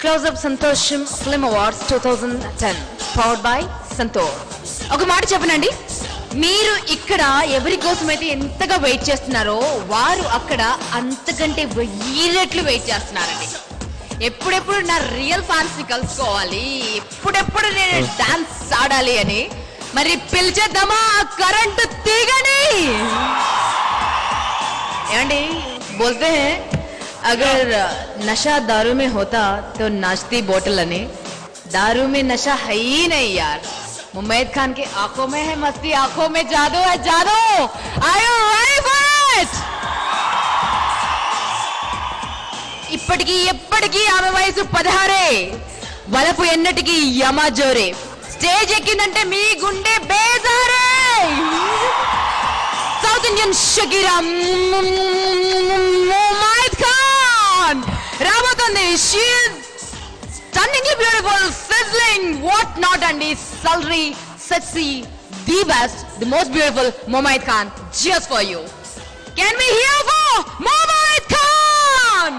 Close Up Santosham Film Awards 2010 powered by Santosh. ఒక మాట చెప్పనండి, మీరు ఇక్కడ ఎవరి కోసమైతే ఎంతగా వెయిట్ చేస్తున్నారో వారు అక్కడ అంతకంటే 1000 రెట్లు వెయిట్ చేస్తున్నారండి. ఎప్పుడెప్పుడు నా రియల్ ఫ్యాన్స్ ని కలుసుకోవాలి, ఎప్పుడెప్పుడు నేను డాన్స్ ఆడాలి అని. మరి పిలిచేద్దామా కరెంటు తీగని? ఏమండి बोलते हैं अगर नशा दारू में होता तो नाचती बोतल अने दारू में नशा है ही नहीं यार. मुमैद खान की आंखों में है मस्ती, आंखों में जादू है जादू. Are you ready for it? ఇప్పటికీ ఎప్పటికీ ఆమె వయసు 16. వలపు ఎన్నటికి యమజోరే. స్టేజ్ ఎక్కిందంటే మీ గుండె బేజారే. South Indian Shakira Mumaid Khan Rabatandi. She is stunningly beautiful, sizzling, what not, and is sultry, sexy, the best, the most beautiful Mumaid Khan just for you. Can we hear for Mumaid Khan?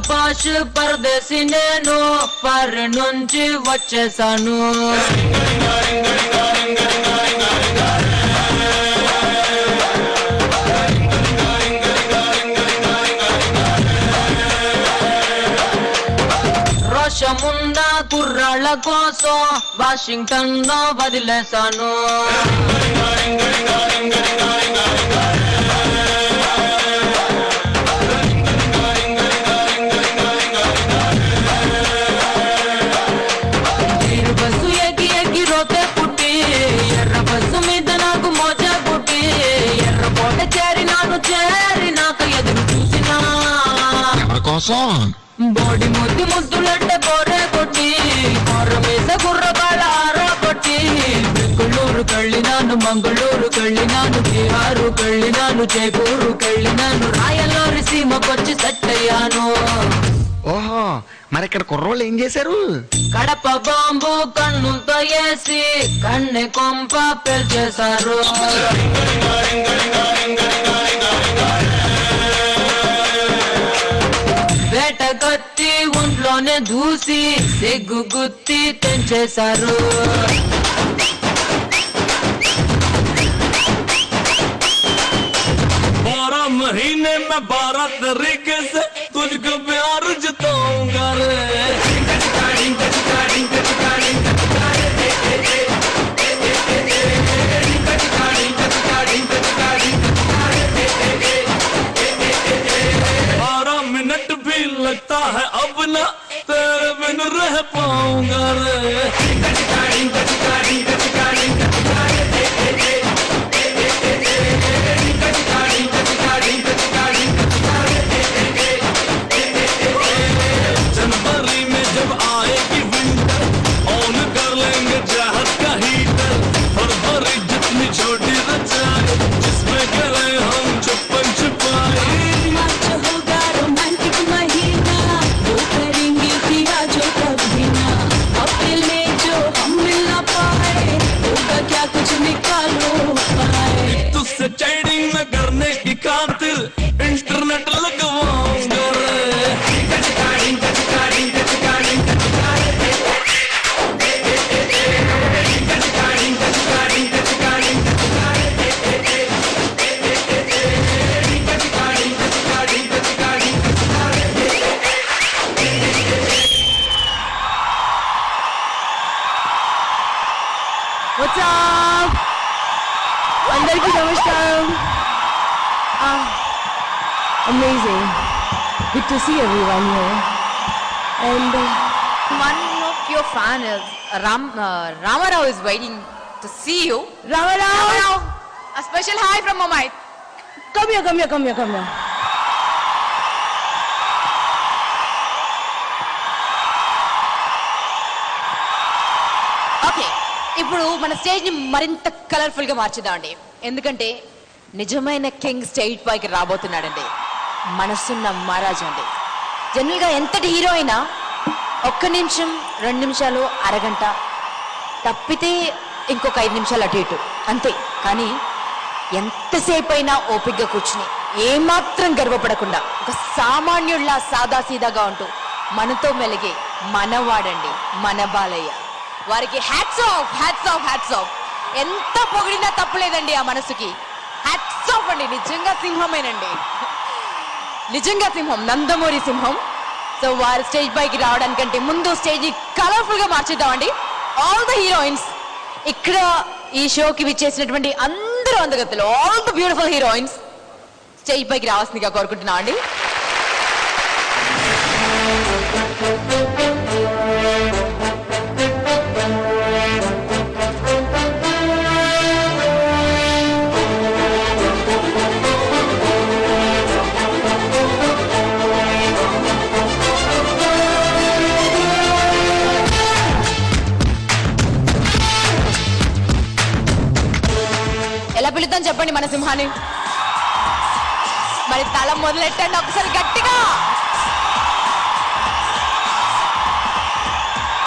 పాష్ పరదేశి నేను per నుంచి వచ్చేసాను. రోషముందా కుర్రాళ్ళ కోసం Washington లో వదిలేశాను. బోడి ముద్దు ముద్దులంటే బోరే కొట్టి కొర్ర మీద గుర్రబాల ఆరా కొట్టి బెంగళూరు కళ్ళినాను, మంగళూరు కళ్ళినాను, బీహారు కళ్ళినాను, జైపూరు కళ్ళినాను, రాయలూరి సీమకొచ్చి సెట్ అయ్యాను. ఓహో, మరి ఇక్కడ కుర్రోళ్ళు ఏం చేశారు? కడప బాంబు కన్నుతో వేసి కన్నె కొంప పెల్చేశారు. వేటగత్తి ఒంట్లోనే దూసి సిగ్గు గుత్తి తెంచేశారు. महीने में 12 तरीके से तुझको प्यार जताऊंगा रे. मिनट भी लगता है अब ना तेरे बिन रह पाऊंगा रे जनवरी में जब आएगी विंटर ऑन कर लेंगे चाहत का हीटर फरवरी जितनी छोटी रचाई जिसमें करें हम छुपन छुपाई तुझसे चैटिंग न करने की खातिर इंटरनेट लगवाऊंगा रे What's up? అందరికీ నమస్కారం. Amazing. Good to see everyone here. And one of your fan is Ramarao is waiting to see you. Ramarao, a special hi from Mumbai. Come here. Okay, ఇప్పుడు మన stage ని మరింత colourful గా మార్చుదామండి. ఎందుకంటే నిజమైన king stage పైకి రాబోతున్నాడండి. మనసున్న మహారాజు అండి. జనరల్ గా ఎంతటి హీరో అయినా 1 నిమిషం 2 నిమిషాలు అరగంట తప్పితే ఇంకొక 5 నిమిషాలు అటు ఇటు అంతే. కానీ ఎంతసేపు అయినా ఓపికగా కూర్చుని ఏమాత్రం గర్వపడకుండా ఒక సామాన్యుల్లా సాదాసీదాగా ఉంటూ మనతో మెలిగే మనవాడండి మన బాలయ్య. వారికి హ్యాట్స్ ఆఫ్. ఎంత పొగిడినా తప్పులేదండి ఆ మనసుకి. హ్యాట్స్ ఆఫ్ అండి. నిజంగా సింహమేనండి. నిజంగా సింహం, నందమూరి సింహం. సో వారి స్టేజ్ పైకి రావడానికంటే ముందు స్టేజ్ ని కలర్ఫుల్ గా మార్చేద్దామండి. ఆల్ ద హీరోయిన్స్ ఇక్కడ ఈ షోకి విచ్చేసినటువంటి అందరూ అందగత్తెలు, all the beautiful heroines stage పైకి రావాల్సిందిగా కోరుకుంటున్నాం అండి. ఎలా పిలుద్దాం చెప్పండి మన సింహాన్ని? మరి తల మొదలెట్టండి ఒకసారి గట్టిగా.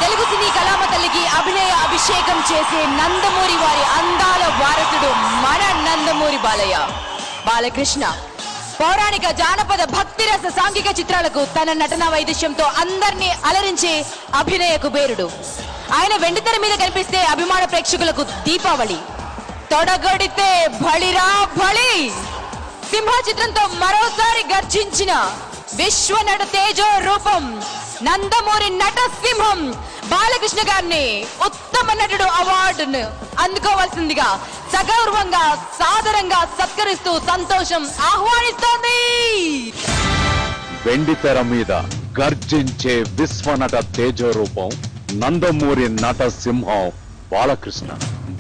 తెలుగు సినీ కళామ తల్లికి అభినయ అభిషేకం చేసే నందమూరి వారి అందాల వారసుడు మన నందమూరి బాలయ్య బాలకృష్ణ. పౌరాణిక జానపద భక్తిరస సాంఘిక చిత్రాలకు తన నటన వైదుష్యంతో అందరినీ అలరించే అభినయ కుబేరుడు. ఆయన వెండితెర మీద కనిపిస్తే అభిమాన ప్రేక్షకులకు దీపావళి, తొడగొడితే బళిరా బళి. సింహ చిత్రంతో మరోసారి గర్జించిన విశ్వ నట తేజో రూపం నందమూరి నట సింహం బాలకృష్ణ గారిని ఉత్తమ నటుడు అవార్డును అందుకోవాల్సిందిగా సగౌరవంగా సాదరంగా సత్కరిస్తూ సంతోషం ఆహ్వానిస్తోంది. వెండితెర మీద గర్జించే విశ్వనట తేజో రూపం నందమూరి నట సింహం బాలకృష్ణ.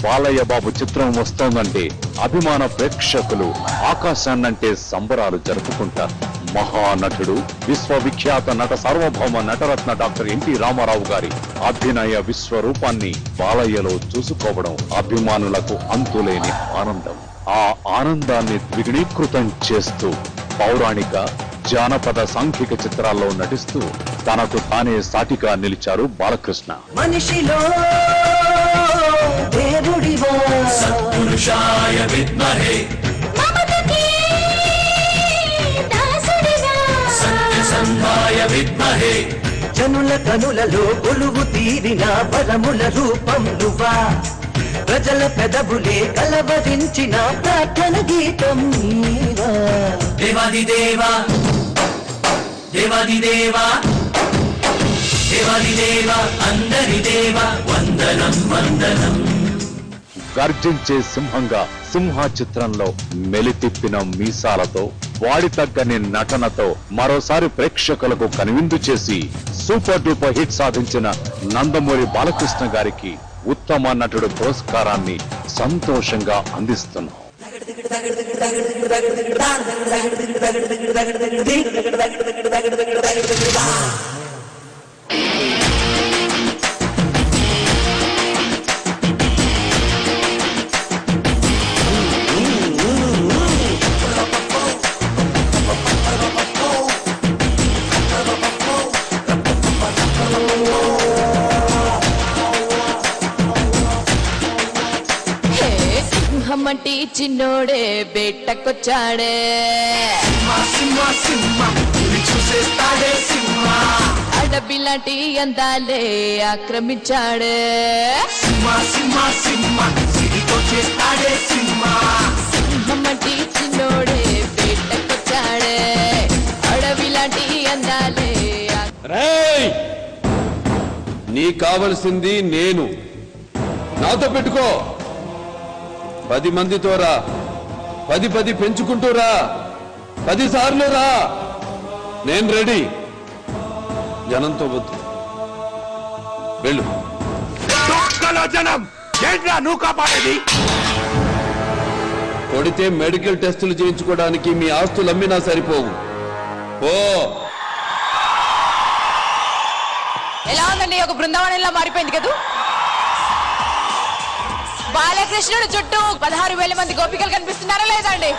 బాలయ్య బాబు చిత్రం వస్తోందంటే అభిమాన ప్రేక్షకులు ఆకాశాన్నంటే సంబరాలు జరుపుకుంటారు. మహానటుడు విశ్వవిఖ్యాత నట సార్వభౌమ నటరత్న డాక్టర్ ఎన్టీ రామారావు గారి అభినయ విశ్వరూపాన్ని బాలయ్యలో చూసుకోవడం అభిమానులకు అంతులేని ఆనందం. ఆ ఆనందాన్ని ద్విగుణీకృతం చేస్తూ పౌరాణిక జానపద సాంఘిక చిత్రాల్లో నటిస్తూ తనకు తానే సాటిగా నిలిచారు బాలకృష్ణ. మనిషిలో దేవుడివో సత్పురుషాయ విద్మహే మమతకి దాసుడిగా సత్యసంధాయ విద్మహే జనుల కనులలో కొలువు తీరిన పరముల రూపం నువ్వా. ప్రజల పెదవులే కలవరించిన ప్రార్థన గీతం నీవా. దేవాదిదేవా దేవాదిదేవా దేవాది దేవ అందరి దేవ వందనం వందనం. గర్జించే సింహంగా సింహ చిత్రంలో మెలితిప్పిన మీసాలతో వాడి తగ్గని నటనతో మరోసారి ప్రేక్షకులకు కనువిందు చేసి సూపర్ డూపర్ హిట్ సాధించిన నందమూరి బాలకృష్ణ గారికి ఉత్తమ నటుడు పురస్కారాన్ని సంతోషంగా అందిస్తున్నాం. సింహమంటి చిన్నోడే బేటకొచ్చాడే, అడవిలాంటి అందాలే ఆక్రమించాడే, సింహమంటి చిన్నోడే బేటకొచ్చాడే, అడవిలాంటి అందాలే రేయ్, నీ కావలసింది నేను, నాతో పెట్టుకో. 10 మందితో రా, 10 పెంచుకుంటూ రా, 10 సార్లు రా. నేను రెడీ. జనంతో వద్దు, వెళ్ళు. జనం ఏంట్రా నువ్వు కాపాడేది? కొడితే మెడికల్ టెస్టులు చేయించుకోవడానికి మీ ఆస్తులు అమ్మినా సరిపోవు. ఓ ఎలా ఉందండి? ఒక బృందావనంలా మారిపోయింది కదా. బాలకృష్ణుడు చుట్టూ 16,000 మంది గోపికలు కనిపిస్తున్నారా లేదండి?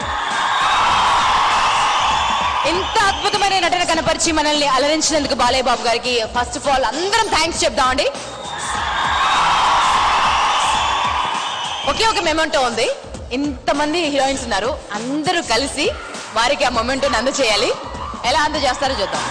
ఇంత అద్భుతమైన నటన కనపరిచి మనల్ని అలరించినందుకు బాలయ్య బాబు గారికి ఫస్ట్ ఆఫ్ ఆల్ అందరం థ్యాంక్స్ చెప్దామండి. ఒకే ఒక మొమెంటో ఉంది. ఇంతమంది హీరోయిన్స్ ఉన్నారు, అందరూ కలిసి వారికి ఆ మొమెంటోని అందజేయాలి. ఎలా అందజేస్తారో చూద్దాం.